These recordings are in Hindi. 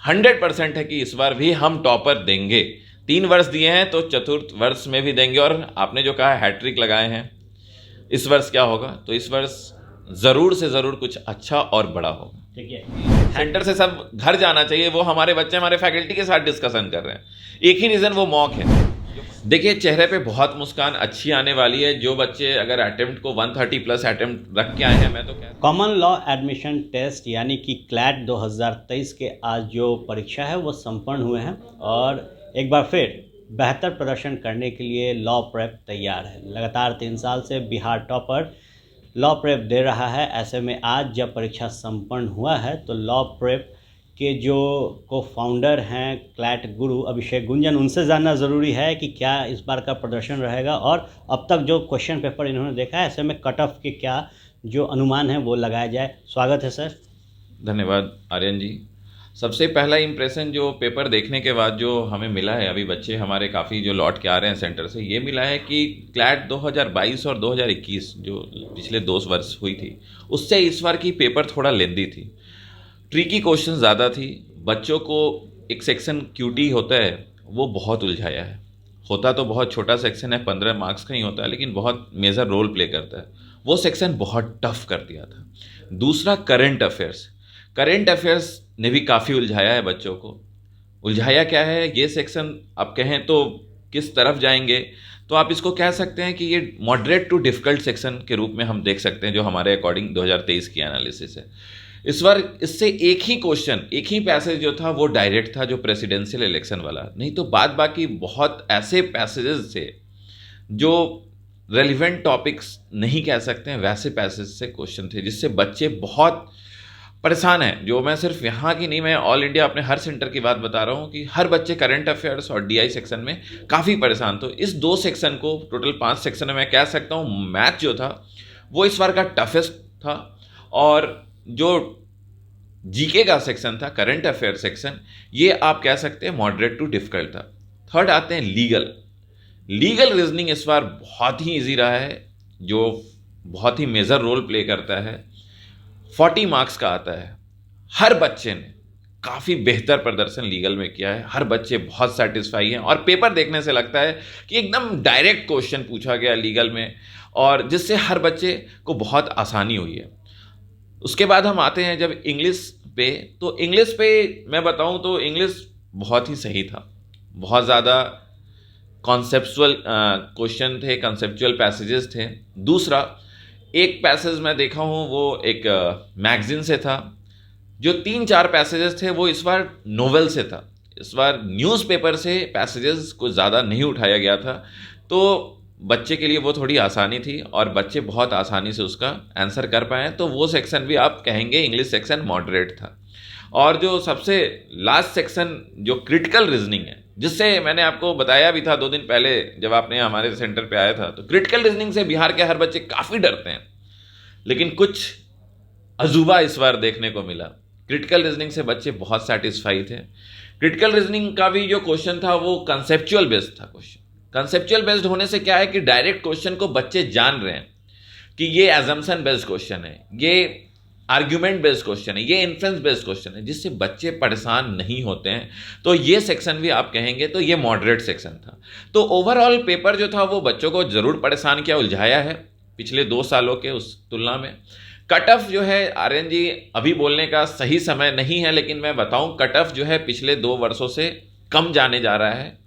100% है कि इस बार भी हम टॉपर देंगे। 3 वर्ष दिए हैं तो चतुर्थ वर्ष में भी देंगे। और आपने जो कहा हैट्रिक लगाए हैं, इस वर्ष क्या होगा? तो इस वर्ष ज़रूर से ज़रूर कुछ अच्छा और बड़ा होगा। ठीक है, सेंटर से सब घर जाना चाहिए, वो हमारे बच्चे हमारे फैकल्टी के साथ डिस्कशन कर रहे हैं। एक ही रीज़न, वो मॉक है। देखिए, चेहरे पे बहुत मुस्कान अच्छी आने वाली है। जो बच्चे अगर अटेम्प्ट को 130 प्लस अटेम्प्ट रख के आए हैं, मैं तो कह कॉमन लॉ एडमिशन टेस्ट यानी कि क्लैट 2023 के आज जो परीक्षा है वो संपन्न हुए हैं और एक बार फिर बेहतर प्रदर्शन करने के लिए लॉ प्रेप तैयार है। लगातार 3 साल से बिहार टॉपर लॉ प्रेप दे रहा है। ऐसे में आज जब परीक्षा संपन्न हुआ है तो लॉ प्रेप के जो को फाउंडर हैं क्लैट गुरु अभिषेक गुंजन, उनसे जानना ज़रूरी है कि क्या इस बार का प्रदर्शन रहेगा और अब तक जो क्वेश्चन पेपर इन्होंने देखा है, ऐसे में कट ऑफ के क्या जो अनुमान है वो लगाया जाए। स्वागत है सर। धन्यवाद आर्यन जी। सबसे पहला इम्प्रेशन जो पेपर देखने के बाद जो हमें मिला है, अभी बच्चे हमारे काफ़ी जो लौट के आ रहे हैं सेंटर से, ये मिला है कि क्लैट 2022 और 2021 जो पिछले 2 वर्ष हुई थी, उससे इस बार की पेपर थोड़ा लेंदी थी। ट्रिकी क्वेश्चन ज़्यादा थी। बच्चों को एक सेक्शन क्यूटी होता है, वो बहुत उलझाया है। होता तो बहुत छोटा सेक्शन है, 15 मार्क्स का ही होता है, लेकिन बहुत मेजर रोल प्ले करता है। वो सेक्शन बहुत टफ कर दिया था। दूसरा करंट अफेयर्स ने भी काफ़ी उलझाया है बच्चों को। उलझाया क्या है, ये सेक्शन आप कहें तो किस तरफ जाएंगे, तो आप इसको कह सकते हैं कि ये मॉडरेट टू डिफ़िकल्ट सेक्शन के रूप में हम देख सकते हैं, जो हमारे अकॉर्डिंग 2023 की एनालिसिस है। इस बार इससे एक ही क्वेश्चन, एक ही पैसेज जो था वो डायरेक्ट था, जो प्रेसिडेंशियल इलेक्शन वाला। नहीं तो बाद बाकी बहुत ऐसे पैसेजेस थे जो रेलिवेंट टॉपिक्स नहीं कह सकते हैं, वैसे पैसेज से क्वेश्चन थे जिससे बच्चे बहुत परेशान हैं। जो मैं सिर्फ यहाँ की नहीं, मैं ऑल इंडिया अपने हर सेंटर की बात बता रहा हूँ कि हर बच्चे करंट अफेयर्स और डीआई सेक्शन में काफ़ी परेशान। तो इस 2 सेक्शन को, टोटल 5 सेक्शन में मैं कह सकता हूँ मैथ जो था वो इस बार का टफेस्ट था। और जो जीके का सेक्शन था, करंट अफेयर सेक्शन, ये आप कह सकते हैं मॉडरेट टू डिफिकल्ट था। थर्ड आते हैं लीगल रीजनिंग। इस बार बहुत ही इजी रहा है, जो बहुत ही मेजर रोल प्ले करता है। 40 मार्क्स का आता है। हर बच्चे ने काफ़ी बेहतर प्रदर्शन लीगल में किया है। हर बच्चे बहुत सेटिस्फाई हैं और पेपर देखने से लगता है कि एकदम डायरेक्ट क्वेश्चन पूछा गया लीगल में, और जिससे हर बच्चे को बहुत आसानी हुई है। उसके बाद हम आते हैं जब इंग्लिश पे, तो इंग्लिश पे मैं बताऊं तो इंग्लिश बहुत ही सही था। बहुत ज़्यादा कॉन्सेप्चुअल क्वेश्चन थे, कॉन्सेप्चुअल पैसेजेस थे। दूसरा, एक पैसेज मैं देखा हूँ वो एक मैगजीन से था। जो 3-4 पैसेजेस थे वो इस बार नोवेल से था। इस बार न्यूज़पेपर से पैसेजेस को ज़्यादा नहीं उठाया गया था, तो बच्चे के लिए वो थोड़ी आसानी थी और बच्चे बहुत आसानी से उसका आंसर कर पाए। तो वो सेक्शन भी आप कहेंगे इंग्लिश सेक्शन मॉडरेट था। और जो सबसे लास्ट सेक्शन जो क्रिटिकल रीजनिंग है, जिससे मैंने आपको बताया भी था 2 दिन पहले जब आपने हमारे सेंटर पे आया था, तो क्रिटिकल रीजनिंग से बिहार के हर बच्चे काफ़ी डरते हैं, लेकिन कुछ अजूबा इस बार देखने को मिला। क्रिटिकल रीजनिंग से बच्चे बहुत सेटिस्फाई थे। क्रिटिकल रीजनिंग का भी जो क्वेश्चन था वो कंसेप्चुअल बेस्ड था। क्वेश्चन कंसेप्चुअल बेस्ड होने से क्या है कि डायरेक्ट क्वेश्चन को बच्चे जान रहे हैं कि ये एजम्पशन बेस्ड क्वेश्चन है, ये आर्ग्यूमेंट बेस्ड क्वेश्चन है, ये इन्फ्रेंस बेस्ड क्वेश्चन है, जिससे बच्चे परेशान नहीं होते हैं। तो ये सेक्शन भी आप कहेंगे तो ये मॉडरेट सेक्शन था। तो ओवरऑल पेपर जो था वो बच्चों को जरूर परेशान किया, उलझाया है पिछले 2 सालों के उस तुलना में। कट ऑफ जो है आर्यन जी, अभी बोलने का सही समय नहीं है, लेकिन मैं बताऊं कट ऑफ जो है पिछले 2 वर्षों से कम जाने जा रहा है।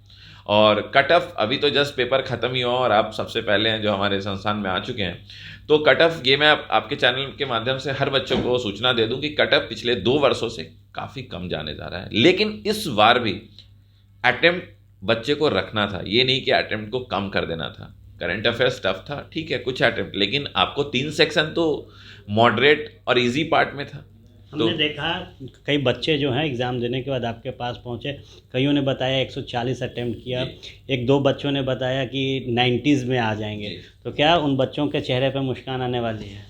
और कट ऑफ अभी तो जस्ट पेपर ख़त्म ही हुआ और आप सबसे पहले हैं जो हमारे संस्थान में आ चुके हैं। तो कट ऑफ ये मैं आपके चैनल के माध्यम से हर बच्चों को सूचना दे दूं कि कट ऑफ पिछले 2 वर्षों से काफ़ी कम जाने जा रहा है। लेकिन इस बार भी अटेम्प्ट बच्चे को रखना था, ये नहीं कि अटेम्प्ट को कम कर देना था। करंट अफेयर्स टफ था, ठीक है, कुछ अटेम्प्ट, लेकिन आपको 3 सेक्शन तो मॉडरेट और इजी पार्ट में था। हमने देखा कई बच्चे जो हैं एग्ज़ाम देने के बाद आपके पास पहुंचे, कईयों ने बताया 140 अटेम्प्ट किया, 1-2 बच्चों ने बताया कि 90s में आ जाएंगे। तो क्या उन बच्चों के चेहरे पे मुस्कान आने वाली है?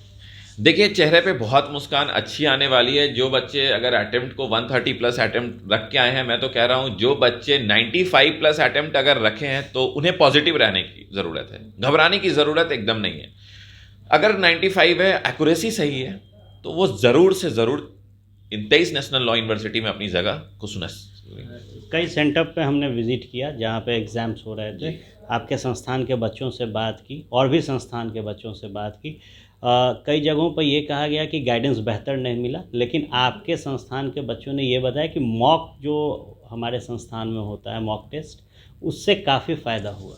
देखिए, चेहरे पे बहुत मुस्कान अच्छी आने वाली है। जो बच्चे अगर अटेम्प्ट को 130 प्लस अटेम्प्ट रख के आए हैं, मैं तो कह रहा हूँ जो बच्चे 95 प्लस अटेम्प्ट अगर रखे हैं तो उन्हें पॉजिटिव रहने की ज़रूरत है, घबराने की ज़रूरत एकदम नहीं है। अगर 95 है, एक्यूरेसी सही है, तो वो ज़रूर से ज़रूर इन 23 नेशनल लॉ यूनिवर्सिटी में अपनी जगह को सुनिश्चित। कई सेंटर पे हमने विज़िट किया जहाँ पे एग्ज़ाम्स हो रहे थे, आपके संस्थान के बच्चों से बात की और भी संस्थान के बच्चों से बात की। कई जगहों पर ये कहा गया कि गाइडेंस बेहतर नहीं मिला, लेकिन आपके संस्थान के बच्चों ने ये बताया कि मॉक जो हमारे संस्थान में होता है मॉक टेस्ट, उससे काफ़ी फ़ायदा हुआ।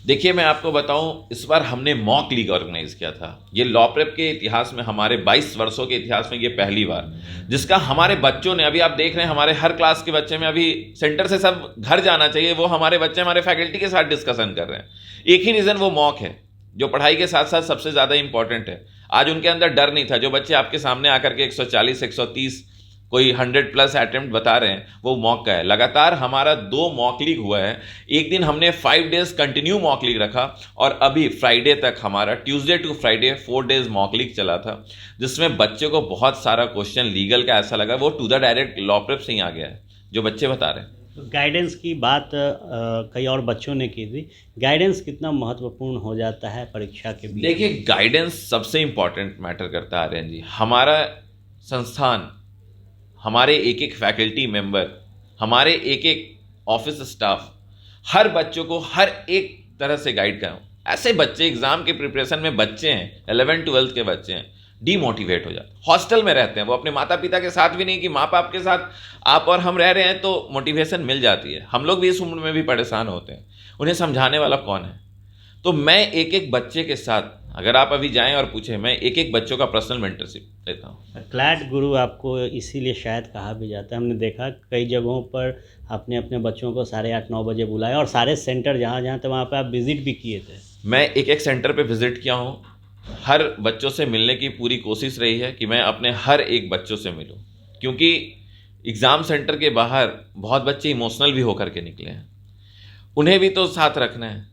देखिए, मैं आपको बताऊं, इस बार हमने मॉक लीग ऑर्गेनाइज किया था। ये लॉ प्रेप के इतिहास में, हमारे 22 वर्षों के इतिहास में ये पहली बार, जिसका हमारे बच्चों ने, अभी आप देख रहे हैं हमारे हर क्लास के बच्चे में, अभी सेंटर से सब घर जाना चाहिए, वो हमारे बच्चे हमारे फैकल्टी के साथ डिस्कशन कर रहे हैं। एक ही रीज़न, वो मॉक है, जो पढ़ाई के साथ साथ सबसे ज़्यादा इंपॉर्टेंट है। आज उनके अंदर डर नहीं था। जो बच्चे आपके सामने आकर के 140, 130, कोई 100+ अटेम्प्ट बता रहे हैं, वो मॉक का है। लगातार हमारा 2 मॉक लीग हुआ है। एक दिन हमने 5 डेज कंटिन्यू मॉक लीग रखा, और अभी फ्राइडे तक हमारा, Tuesday to Friday 4 days mock league चला था, जिसमें बच्चे को बहुत सारा क्वेश्चन लीगल का ऐसा लगा वो to the direct law prep से ही आ गया है, जो बच्चे बता रहे हैं। तो गाइडेंस की बात कई और बच्चों ने की थी। गाइडेंस कितना महत्वपूर्ण हो जाता है परीक्षा के बीच? देखिए, गाइडेंस सबसे इंपॉर्टेंट मैटर करता है आर्यन जी। हमारा संस्थान, हमारे एक एक फैकल्टी मेंबर, हमारे एक एक ऑफिस स्टाफ, हर बच्चों को हर एक तरह से गाइड करें। ऐसे बच्चे एग्जाम के प्रिपरेशन में बच्चे हैं, 11th 12th के बच्चे हैं, डीमोटिवेट हो जाते हैं, हॉस्टल में रहते हैं, वो अपने माता पिता के साथ भी नहीं, कि माँ बाप के साथ आप और हम रह रहे हैं तो मोटिवेशन मिल जाती है। हम लोग भी इस उम्र में भी परेशान होते हैं, उन्हें समझाने वाला कौन है? तो मैं एक एक बच्चे के साथ, अगर आप अभी जाएं और पूछें, मैं एक एक बच्चों का पर्सनल मेंटरशिप लेता हूँ। क्लैट गुरु आपको इसीलिए शायद कहा भी जाता है। हमने देखा कई जगहों पर आपने अपने बच्चों को 8:30-9 बजे बुलाया, और सारे सेंटर जहाँ जहाँ थे वहाँ पे आप विज़िट भी किए थे। मैं एक एक सेंटर पे विज़िट किया हूँ। हर बच्चों से मिलने की पूरी कोशिश रही है कि मैं अपने हर एक बच्चों से मिलूं, क्योंकि एग्ज़ाम सेंटर के बाहर बहुत बच्चे इमोशनल भी होकर के निकले हैं। उन्हें भी तो साथ रखना है।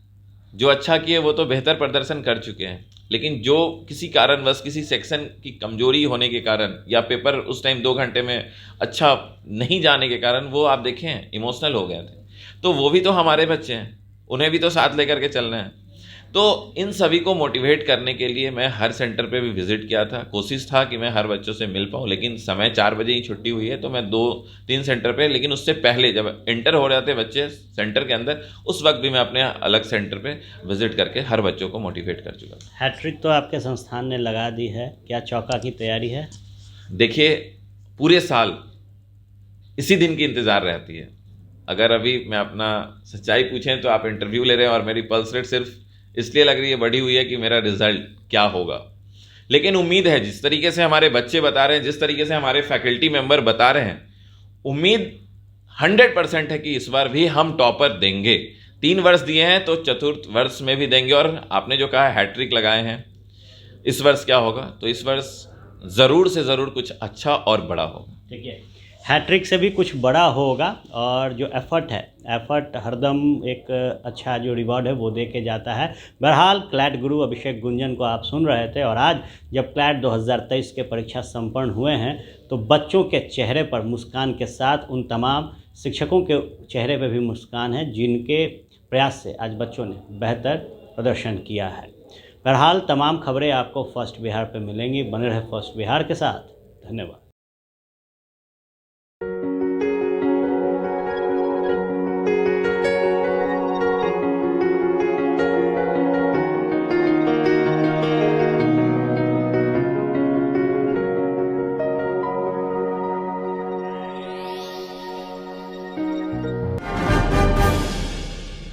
जो अच्छा किए वो तो बेहतर प्रदर्शन कर चुके हैं, लेकिन जो किसी कारणवश, किसी सेक्शन की कमजोरी होने के कारण, या पेपर उस टाइम 2 घंटे में अच्छा नहीं जाने के कारण, वो आप देखें इमोशनल हो गए थे। तो वो भी तो हमारे बच्चे हैं, उन्हें भी तो साथ लेकर के चलना है। तो इन सभी को मोटिवेट करने के लिए मैं हर सेंटर पे भी विजिट किया था। कोशिश था कि मैं हर बच्चों से मिल पाऊँ, लेकिन समय 4 बजे ही छुट्टी हुई है, तो मैं 2-3 सेंटर पे, लेकिन उससे पहले जब एंटर हो रहे थे बच्चे सेंटर के अंदर, उस वक्त भी मैं अपने अलग सेंटर पे विजिट करके हर बच्चों को मोटिवेट कर चुका था। हैट्रिक तो आपके संस्थान ने लगा दी है, क्या चौका की तैयारी है? देखिए, पूरे साल इसी दिन की इंतज़ार रहती है। अगर अभी मैं अपना सच्चाई पूछें तो आप इंटरव्यू ले रहे हैं और मेरी पल्स रेट सिर्फ इसलिए लग रही है, बढ़ी हुई है, कि मेरा रिजल्ट क्या होगा। लेकिन उम्मीद है, जिस तरीके से हमारे बच्चे बता रहे हैं, जिस तरीके से हमारे फैकल्टी मेंबर बता रहे हैं, उम्मीद 100% है कि इस बार भी हम टॉपर देंगे। 3 वर्ष दिए हैं तो चतुर्थ वर्ष में भी देंगे। और आपने जो कहा हैट्रिक लगाए हैं, इस वर्ष क्या होगा? तो इस वर्ष ज़रूर से ज़रूर कुछ अच्छा और बड़ा होगा। ठीक है, हैट्रिक से भी कुछ बड़ा होगा, और जो एफ़र्ट है, एफ़र्ट हरदम एक अच्छा जो रिवॉर्ड है वो दे के जाता है। बहरहाल क्लैट गुरु अभिषेक गुंजन को आप सुन रहे थे, और आज जब क्लैट 2023 के परीक्षा संपन्न हुए हैं तो बच्चों के चेहरे पर मुस्कान के साथ उन तमाम शिक्षकों के चेहरे पर भी मुस्कान है जिनके प्रयास से आज बच्चों ने बेहतर प्रदर्शन किया है। बहरहाल तमाम खबरें आपको फर्स्ट बिहार पर मिलेंगी। बने रहे फर्स्ट बिहार के साथ। धन्यवाद।